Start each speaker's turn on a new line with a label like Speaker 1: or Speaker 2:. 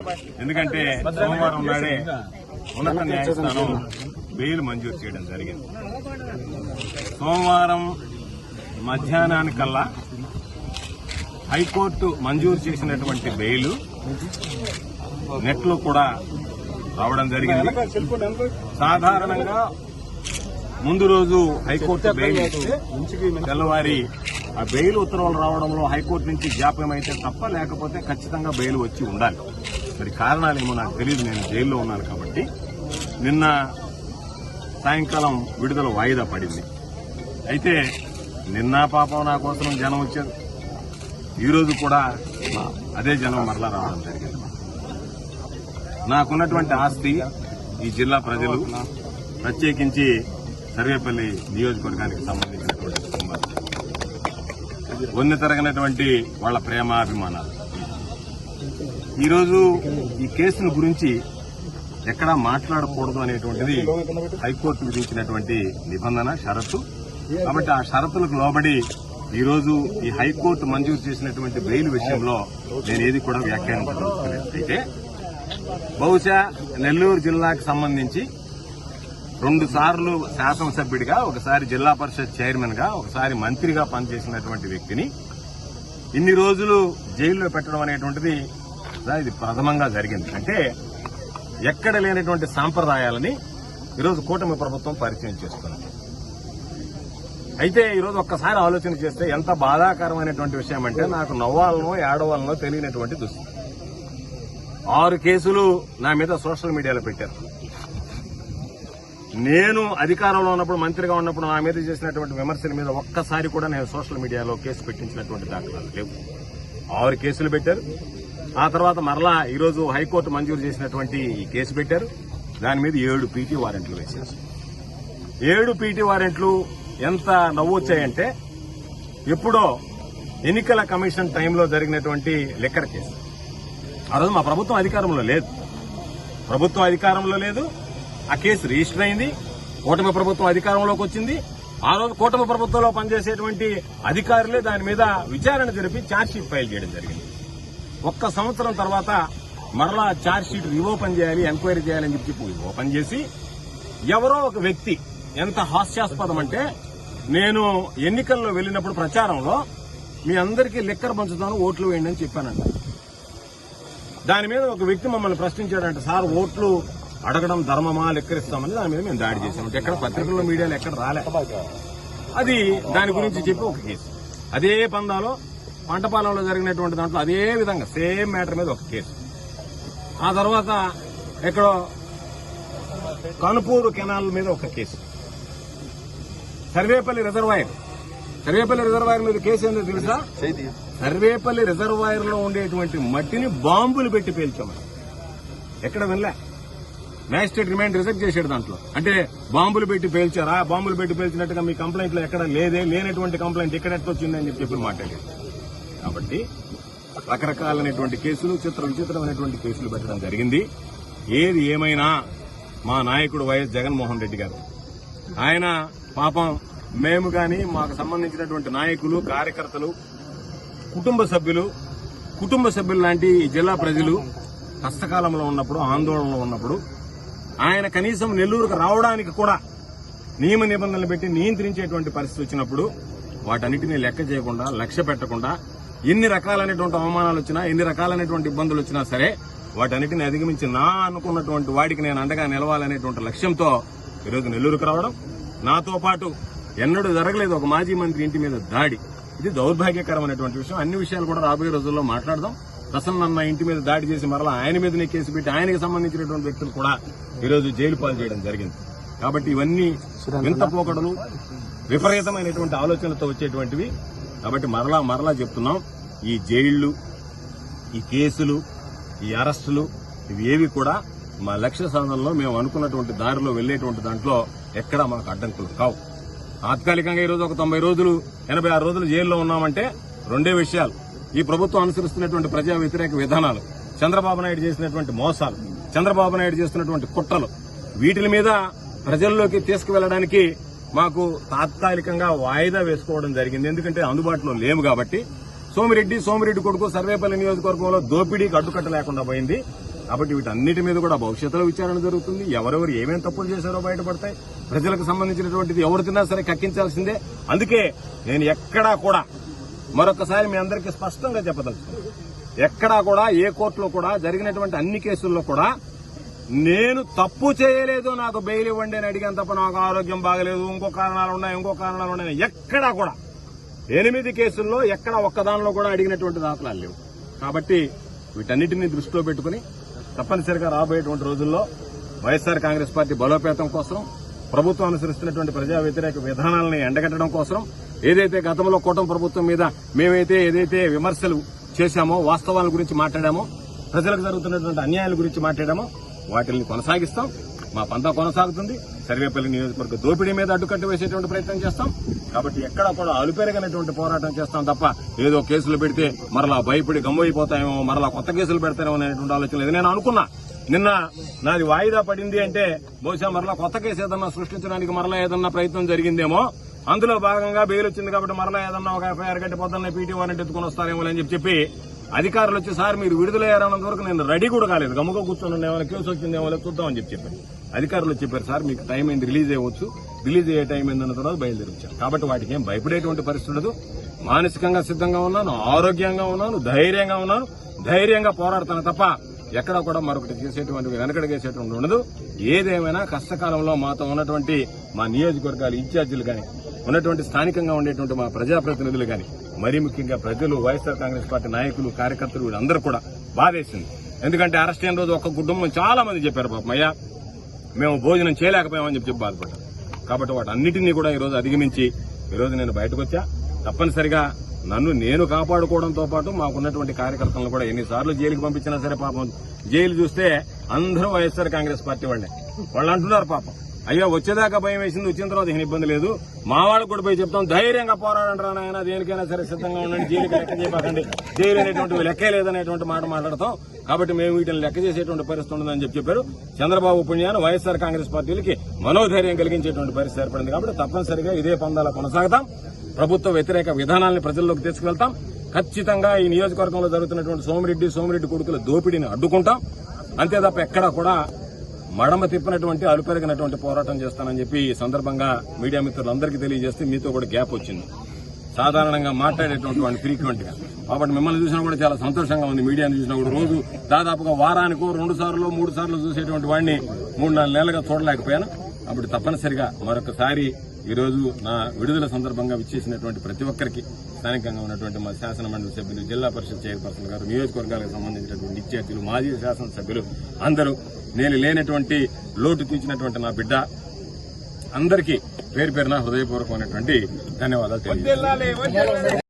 Speaker 1: ఎందుకంటే సోమవారం నాడే ఉన్నత న్యాయస్థానం బెయిల్ మంజూరు చేయడం జరిగింది. సోమవారం మధ్యాహ్నానికల్లా హైకోర్టు మంజూరు చేసినటువంటి బెయిల్ నెట్లో కూడా రావడం జరిగింది. సాధారణంగా ముందు రోజు హైకోర్టు బెయిల్ ఇస్తే తెల్లవారి ఆ బెయిల్ ఉత్తర్వులు రావడంలో హైకోర్టు నుంచి జాప్యం అయితే తప్ప లేకపోతే ఖచ్చితంగా బెయిల్ వచ్చి ఉండాలి. మరి కారణాలేమో నాకు తెలియదు, నేను జైల్లో ఉన్నాను కాబట్టి. నిన్న సాయంకాలం విడుదల వాయిదా పడింది. అయితే నిన్న పాపం నా కోసం జనం వచ్చారు, ఈరోజు కూడా అదే జనం మరలా రావడం జరిగింది. నాకున్నటువంటి ఆస్తి ఈ జిల్లా ప్రజలు, ప్రత్యేకించి సర్వేపల్లి నియోజకవర్గానికి సంబంధించినటువంటి కుటుంబాలు, వన్నె తరగనటువంటి వాళ్ల ప్రేమాభిమానాలు. ఈరోజు ఈ కేసును గురించి ఎక్కడా మాట్లాడకూడదు అనేటువంటిది హైకోర్టు విధించినటువంటి నిబంధన, షరతు. కాబట్టి ఆ షరతులకు లోబడి ఈరోజు ఈ హైకోర్టు మంజూరు చేసినటువంటి బెయిల్ విషయంలో నేను ఏది కూడా వ్యాఖ్యానించదలుచుకోలేదు. అయితే బహుశా నెల్లూరు జిల్లాకు సంబంధించి 2 సార్లు శాసనసభ్యుడిగా, ఒకసారి జిల్లా పరిషత్ చైర్మన్ గా, ఒకసారి మంత్రిగా పనిచేసినటువంటి వ్యక్తిని ఇన్ని రోజులు జైల్లో పెట్టడం అనేటువంటిది ఇది ప్రథమంగా జరిగింది. అంటే ఎక్కడ లేనటువంటి సాంప్రదాయాలని ఈరోజు కూటమి ప్రభుత్వం పరిచయం చేస్తుంది. అయితే ఈరోజు ఒక్కసారి ఆలోచన చేస్తే ఎంత బాధాకరమైనటువంటి విషయం అంటే, నాకు నవ్వాలనో ఏడవాలనో తెలియనటువంటి దుస్థితి. 6 కేసులు నా మీద సోషల్ మీడియాలో పెట్టారు. నేను అధికారంలో ఉన్నప్పుడు, మంత్రిగా ఉన్నప్పుడు నా మీద చేసినటువంటి విమర్శల మీద ఒక్కసారి కూడా నేను సోషల్ మీడియాలో కేసు పెట్టించినటువంటి దాఖలాలు లేవు. 6 కేసులు పెట్టారు. ఆ తర్వాత మరలా ఈరోజు హైకోర్టు మంజూరు చేసినటువంటి ఈ కేసు పెట్టారు. దాని మీద 7 పీటీ వారెంట్లు వేశారు. 7 పీటీ వారెంట్లు ఎంత నవ్వొచ్చాయంటే, ఎప్పుడో ఎన్నికల కమిషన్ టైంలో జరిగినటువంటి లిక్కర్ కేసు. ఆ రోజు మా ప్రభుత్వం అధికారంలో లేదు. ఆ కేసు రిజిస్టర్ అయింది. కూటమి ప్రభుత్వం అధికారంలోకి వచ్చింది. ఆ రోజు కూటమి ప్రభుత్వంలో పనిచేసేటువంటి అధికారులే దాని మీద విచారణ జరిపి ఛార్జ్షీట్ ఫైల్ చేయడం జరిగింది. 1 సంవత్సరం తర్వాత మరలా ఛార్జ్షీట్ రీఓపెన్ చేయాలి, ఎంక్వైరీ చేయాలని చెప్పి ఓపెన్ చేసి, ఎవరో ఒక వ్యక్తి, ఎంత హాస్యాస్పదం అంటే, నేను ఎన్నికల్లో వెళ్లినప్పుడు ప్రచారంలో మీ అందరికీ లిక్కర్ పంచుతాను, ఓట్లు వేయండి అని చెప్పానంట. దాని మీద ఒక వ్యక్తి మమ్మల్ని ప్రశ్నించాడంట, సార్ ఓట్లు అడగడం ధర్మమా, లెక్కరిస్తామని. దాని మీద మేము దాడి చేశామంటే ఎక్కడ పత్రికల్లో, మీడియాలో ఎక్కడ రాలే. అది దాని గురించి చెప్పి ఒక కేసు. అదే పందాలో పంటపాలెంలో జరిగినటువంటి దాంట్లో అదే విధంగా సేమ్ మ్యాటర్ మీద ఒక కేసు. ఆ తర్వాత ఎక్కడో కనుపూరు కెనాల్ మీద ఒక కేసు. సర్వేపల్లి రిజర్వాయర్ మీద కేసు ఏంటో తెలుసా? సర్వేపల్లి రిజర్వాయర్ లో ఉండేటువంటి మట్టిని బాంబులు పెట్టి పేల్చామని. ఎక్కడ వినలే. మ్యాజిస్ట్రేట్ రిమాండ్ రిజెక్ట్ చేశాడు దాంట్లో. అంటే బాంబులు పెట్టి పేల్చారా, బాంబులు పెట్టి పేల్చినట్టుగా మీ కంప్లైంట్ లో ఎక్కడ లేనటువంటి కంప్లైంట్ ఇక్కడ ఎట్లా వచ్చిందని చెప్పి మాట్లాడారు. కాబట్టి రకరకాలైనటువంటి కేసులు, విచిత్రమైనటువంటి కేసులు పెట్టడం జరిగింది. ఏది ఏమైనా మా నాయకుడు వైఎస్ జగన్మోహన్ రెడ్డి గారు, ఆయన పాపం మేము కానీ, మాకు సంబంధించినటువంటి నాయకులు, కార్యకర్తలు, కుటుంబ సభ్యులు లాంటి ఈ జిల్లా ప్రజలు కష్టకాలంలో ఉన్నప్పుడు, ఆందోళనలో ఉన్నప్పుడు, ఆయన కనీసం నెల్లూరుకు రావడానికి కూడా నియమ నిబంధనలు పెట్టి నియంత్రించేటువంటి పరిస్థితి వచ్చినప్పుడు వాటన్నిటినీ లెక్క చేయకుండా, లక్ష్య పెట్టకుండా, ఎన్ని రకాలైనటువంటి అవమానాలు వచ్చినా, ఎన్ని రకాలైనటువంటి ఇబ్బందులు వచ్చినా సరే వాటన్నిటిని అధిగమించి నా అనుకున్నటువంటి వాడికి నేను అండగా నిలవాలనేటువంటి లక్ష్యంతో ఈరోజు నెల్లూరుకు రావడం. నాతో పాటు ఎన్నడూ జరగలేదు ఒక మాజీ మంత్రి ఇంటి మీద దాడి. ఇది దౌర్భాగ్యకరమైనటువంటి విషయం. అన్ని విషయాలు కూడా రాబోయే రోజుల్లో మాట్లాడదాం. ప్రసన్న ఇంటి మీద దాడి చేసి మరలా ఆయన మీదనే కేసు పెట్టి ఆయనకు సంబంధించినటువంటి వ్యక్తులు కూడా ఈరోజు జైలు పాలు చేయడం జరిగింది. కాబట్టి ఇవన్నీ వింత పోకడలు, విపరీతమైనటువంటి ఆలోచనలతో వచ్చేటువంటివి. కాబట్టి మరలా చెప్తున్నాం, ఈ జైళ్లు, ఈ కేసులు, ఈ అరెస్టులు, ఇవి ఏవి కూడా మా లక్ష్య సాధనలో మేము అనుకున్నటువంటి దారిలో వెళ్లేటువంటి దాంట్లో ఎక్కడా మాకు అడ్డంకులు కావు. తాత్కాలికంగా ఈరోజు ఒక 90 రోజులు, 86 రోజులు జైల్లో ఉన్నామంటే 2 విషయాలు. ఈ ప్రభుత్వం అనుసరిస్తున్నటువంటి ప్రజా వ్యతిరేక విధానాలు, చంద్రబాబు నాయుడు చేసినటువంటి మోసాలు, చంద్రబాబు నాయుడు చేస్తున్నటువంటి కుట్రలు, వీటి మీద ప్రజల్లోకి తీసుకువెళ్లడానికి మాకు తాత్కాలికంగా వాయిదా వేసుకోవడం జరిగింది. ఎందుకంటే అందుబాటులో లేము కాబట్టి. సోమిరెడ్డి కొడుకు సర్వేపల్లి నియోజకవర్గంలో దోపిడీకి అడ్డుకట్ట లేకుండా పోయింది. కాబట్టి వీటన్నిటి మీద కూడా భవిష్యత్తులో విచారణ జరుగుతుంది. ఎవరెవరు ఏమేం తప్పులు చేశారో బయటపడతాయి. ప్రజలకు సంబంధించినటువంటిది ఎవరు తిన్నా సరే కక్కించాల్సిందే. అందుకే నేను ఎక్కడా కూడా మరొకసారి మీ అందరికీ స్పష్టంగా చెప్పదలుచుకున్నాను, ఎక్కడా కూడా ఏ కోర్టులో కూడా జరిగినటువంటి అన్ని కేసుల్లో కూడా నేను తప్పు చేయలేదు, నాకు బెయిల్ ఇవ్వండి అని అడిగాను తప్ప నాకు ఆరోగ్యం బాగలేదు, ఇంకో కారణాలు ఉన్నాయి ఎక్కడా కూడా 8 కేసుల్లో ఎక్కడ ఒక్కదానిలో కూడా అడిగినటువంటి దాఖలాలు లేవు. కాబట్టి వీటన్నిటినీ దృష్టిలో పెట్టుకుని తప్పనిసరిగా రాబోయేటువంటి రోజుల్లో వైఎస్ఆర్ కాంగ్రెస్ పార్టీ బలోపేతం కోసం, ప్రభుత్వం అనుసరిస్తున్నటువంటి ప్రజా వ్యతిరేక విధానాలను ఎండగట్టడం కోసం, ఏదైతే గతంలో కూటమి ప్రభుత్వం మీద ఏదైతే విమర్శలు చేశామో, వాస్తవాల గురించి మాట్లాడామో, ప్రజలకు జరుగుతున్నటువంటి అన్యాయాల గురించి మాట్లాడామో వాటిని కొనసాగిస్తాం. మా పంతా కొనసాగుతుంది. సర్వేపల్లి నియోజకవర్గ దోపిడీ మీద అడ్డుకట్ట వేసేటువంటి ప్రయత్నం చేస్తాం. కాబట్టి ఎక్కడా కూడా అలుపెరగనటువంటి పోరాటం చేస్తాం తప్ప ఏదో కేసులు పెడితే మరలా భయపడి గమ్మైపోతాయేమో, మరలా కొత్త కేసులు పెడతారేమో అనేటువంటి ఆలోచన లేదు. నేను అనుకున్నా నిన్న నాది వాయిదా పడింది అంటే బహుశా మరలా కొత్త కేసు ఏదన్నా సృష్టించడానికి మరలా ఏదన్నా ప్రయత్నం జరిగిందేమో, అందులో భాగంగా బెయిల్ వచ్చింది కాబట్టి మరలా ఏదన్నా ఒక ఎఫ్ఐఆర్ కట్టి పొద్దున్న పీటీ వారెంట్ ఎత్తుకుని వస్తారేమో అని చెప్పి అధికారులు వచ్చి సార్ మీరు విడుదలయ్యారన్నంత వరకు నేను రెడీ కూడా కాలేదు, గమ్ముగా కూర్చొని ఏమైనా కేసు వచ్చిందేమో చూద్దామని చెప్పారు. అధికారులు చెప్పారు సార్ మీకు టైం అయింది, రిలీజ్ అయ్యవచ్చు, రిలీజ్ అయ్యే టైం అయిందన్న తర్వాత బయలుదేరి వచ్చారు. కాబట్టి వాటికి ఏం భయపడేటువంటి పరిస్థితి ఉండదు. మానసికంగా సిద్ధంగా ఉన్నాను, ఆరోగ్యంగా ఉన్నాను, ధైర్యంగా పోరాడుతాను తప్ప ఎక్కడ కూడా మరొకటి చేసేటువంటి వెనకడిగేసేటువంటి ఉండదు. ఏదేమైనా కష్టకాలంలో మాతో ఉన్నటువంటి మా నియోజకవర్గాల ఇన్ఛార్జీలు కానీ, ఉన్నటువంటి స్థానికంగా ఉండేటువంటి మా ప్రజాప్రతినిధులు కానీ, మరీ ముఖ్యంగా ప్రజలు, వైఎస్ఆర్ కాంగ్రెస్ పార్టీ నాయకులు, కార్యకర్తలు వీళ్ళందరూ కూడా బాధేసింది. ఎందుకంటే అరెస్ట్ అయిన రోజు ఒక కుటుంబం చాలా మంది చెప్పారు పాపం, అయ్యా మేము భోజనం చేయలేకపోయామని చెప్పి బాధపడ్డారు. కాబట్టి వాటన్నిటినీ కూడా ఈరోజు అధిగమించి ఈరోజు నేను బయటకు వచ్చా. తప్పనిసరిగా నన్ను నేను కాపాడుకోవడంతో పాటు మాకున్నటువంటి కార్యకర్తలను కూడా ఎన్నిసార్లు జైలుకి పంపించినా సరే పాపం జైలు చూస్తే అందరూ వైఎస్ఆర్ కాంగ్రెస్ పార్టీ వాళ్ళు అంటున్నారు పాపం, అయ్యో వచ్చేదాకా భయం వేసింది, వచ్చిన తర్వాత ఏం ఇబ్బంది లేదు, మా వాళ్ళకు కూడా పోయి చెప్తాం ధైర్యంగా పోరాడండి రా నాయన, దేనికైనా సరే సిద్ధంగా ఉండండి, జైలుకి లెక్క చేయకండి, జైలు అనేటువంటి లెక్కే లేదనేటువంటి మాట మాట్లాడతాం. కాబట్టి మేము వీటిని లెక్క చేసేటువంటి పరిస్థితి ఉండదని చెప్పారు. చంద్రబాబు పుణ్యాన్ని వైఎస్ఆర్ కాంగ్రెస్ పార్టీలకి మనోధైర్యం కలిగించేటువంటి పరిస్థితి ఏర్పడింది. కాబట్టి తప్పనిసరిగా ఇదే పందాల కొనసాగుతాం. ప్రభుత్వ వ్యతిరేక విధానాలను ప్రజల్లోకి తీసుకువెళ్తాం. ఖచ్చితంగా ఈ నియోజకవర్గంలో జరుగుతున్నటువంటి సోమిరెడ్డి కొడుకుల దోపిడీని అడ్డుకుంటాం. అంతే తప్ప ఎక్కడా కూడా మడమ తిప్పినటువంటి అలుపెరగినటువంటి పోరాటం చేస్తానని చెప్పి ఈ సందర్భంగా మీడియా మిత్రులందరికీ తెలియజేస్తే మీతో కూడా గ్యాప్ వచ్చింది. సాధారణంగా మాట్లాడేటువంటి వాడిని ఫ్రీక్వెంట్ గా, కాబట్టి మిమ్మల్ని చూసినా కూడా చాలా సంతోషంగా ఉంది. మీడియాను చూసినా కూడా రోజు దాదాపుగా వారానికో 2 సార్లు 3 సార్లు చూసేటువంటి వాడిని 3-4 నెలలుగా చూడలేకపోయాను. కాబట్టి తప్పనిసరిగా మరొకసారి ఈరోజు నా విడుదల సందర్భంగా విచ్చేసినటువంటి ప్రతి ఒక్కరికి, స్థానికంగా ఉన్నటువంటి మా శాసన మండలి సభ్యులు, జిల్లా పరిషత్ చైర్పర్సన్ గారు, నియోజకవర్గాలకు సంబంధించినటువంటి ఇన్ఛార్జీలు, మాజీ శాసనసభ్యులు అందరూ, నేను లేనటువంటి లోటు తీర్చినటువంటి నా బిడ్డ అందరికీ పేరు పేరున హృదయపూర్వకమైనటువంటి ధన్యవాదాలు తెలియజేస్తున్నాను.